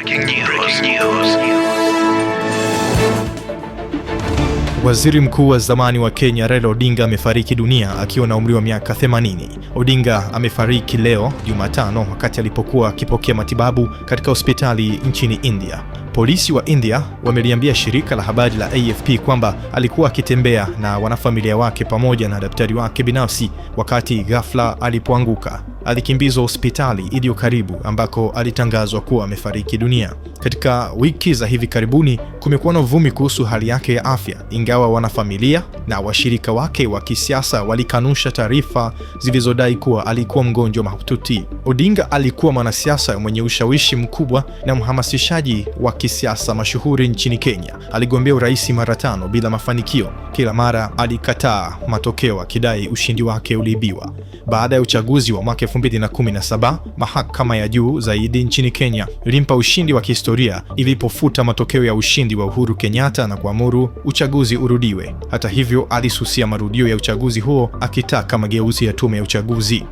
Breaking news. Waziri Mkuu wa zamani wa Kenya Raila Odinga amefariki dunia akiwa na umri wa miaka 80. Odinga amefariki leo Jumatano wakati alipokuwa akipokea matibabu katika hospitali nchini India. Polisi wa India wameliambia shirika la habari la AFP kwamba alikuwa akitembea na wanafamilia wake pamoja na daktari wake binafsi wakati ghafla alipoanguka. Alikimbizwa hospitali iliyo karibu ambako alitangazwa kuwa amefariki dunia. Katika wiki za hivi karibuni kumekuwa na uvumi kuhusu hali yake ya afya, ingawa wanafamilia na washirika wake wa kisiasa walikanusha taarifa zilizodai kuwa alikuwa mgonjwa mahututi. Odinga alikuwa mwanasiasa mwenye ushawishi mkubwa na mhamasishaji wa kisiasa mashuhuri nchini Kenya. Aligombea urais mara 5 bila mafanikio. Kila mara alikataa matokeo akidai ushindi wake uliibiwa. Baada ya uchaguzi wa mwaka 2017, mahakama ya juu zaidi nchini Kenya ilimpa ushindi wa kihistoria ilipofuta matokeo ya ushindi wa Uhuru Kenyatta na kuamuru uchaguzi urudiwe. Hata hivyo, alisusia marudio ya uchaguzi huo akitaka mageuzi ya tume ya uchaguzi.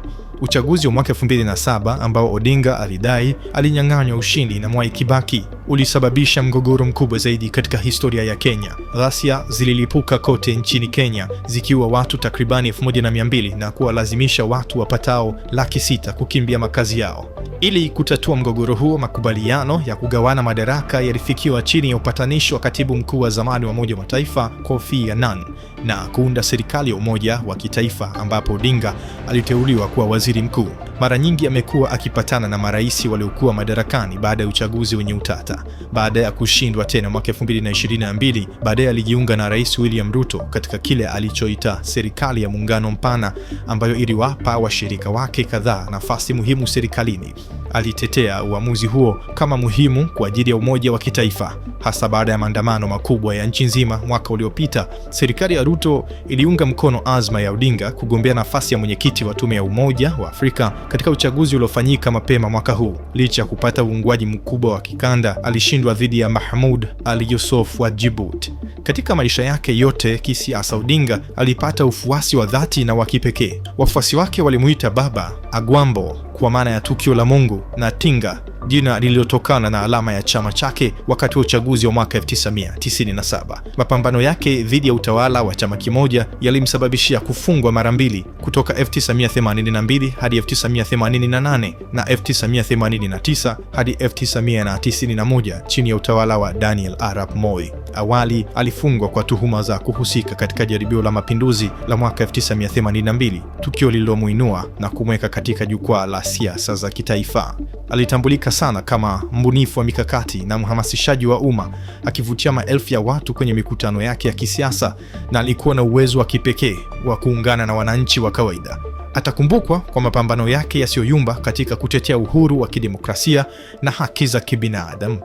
Uchaguzi wa mwaka 2007 ambao Odinga alidai alinyang'anywa ushindi na Mwai Kibaki ulisababisha mgogoro mkubwa zaidi katika historia ya Kenya. Ghasia zililipuka kote nchini Kenya zikiwa watu takribani 1200 na kuwalazimisha watu wapatao 600,000 kukimbia makazi yao. Ili kutatua mgogoro huo, makubaliano ya kugawana madaraka yalifikiwa chini ya upatanishi wa katibu mkuu wa zamani wa Umoja wa Mataifa Kofi Annan na kuunda serikali ya umoja wa kitaifa ambapo Odinga aliteuliwa kuwa waziri mkuu. Mara nyingi amekuwa akipatana na marais waliokuwa madarakani baada ya uchaguzi wenye utata. Baada ya kushindwa tena mwaka 2022, baadaye alijiunga na Rais William Ruto katika kile alichoita serikali ya muungano mpana ambayo iliwapa washirika wake kadhaa nafasi muhimu serikalini. Alitetea uamuzi huo kama muhimu kwa ajili ya umoja wa kitaifa, hasa baada ya maandamano makubwa ya nchi nzima mwaka uliopita. Serikali ya Ruto iliunga mkono azma ya Odinga kugombea nafasi ya mwenyekiti wa tume ya Umoja wa Afrika katika uchaguzi uliofanyika mapema mwaka huu. Licha ya kupata uungwaji mkubwa wa kikanda, alishindwa dhidi ya Mahmoud Ali Yusuf wa Djibouti. Katika maisha yake yote kisiasa, Odinga alipata ufuasi wa dhati na wa kipekee. Wafuasi wake walimuita Baba Agwambo kwa maana ya tukio la Mungu, na Tinga, jina lililotokana na alama ya chama chake wakati wa uchaguzi wa mwaka 1997. Mapambano yake dhidi ya utawala wa chama kimoja yalimsababishia kufungwa mara 2 kutoka 1982 hadi 1988 na 1989 hadi 1991 chini ya utawala wa Daniel Arap Moi. Awali alifungwa kwa tuhuma za kuhusika katika jaribio la mapinduzi la mwaka 1982, tukio lililomuinua na kumweka katika jukwaa la siasa za kitaifa. Alitambulika sana kama mbunifu wa mikakati na mhamasishaji wa umma, akivutia maelfu ya watu kwenye mikutano yake ya kisiasa, na alikuwa na uwezo wa kipekee wa kuungana na wananchi wa kawaida. Atakumbukwa kwa mapambano yake yasiyoyumba katika kutetea uhuru wa kidemokrasia na haki za kibinadamu.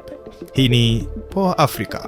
Hii ni Poa Africa.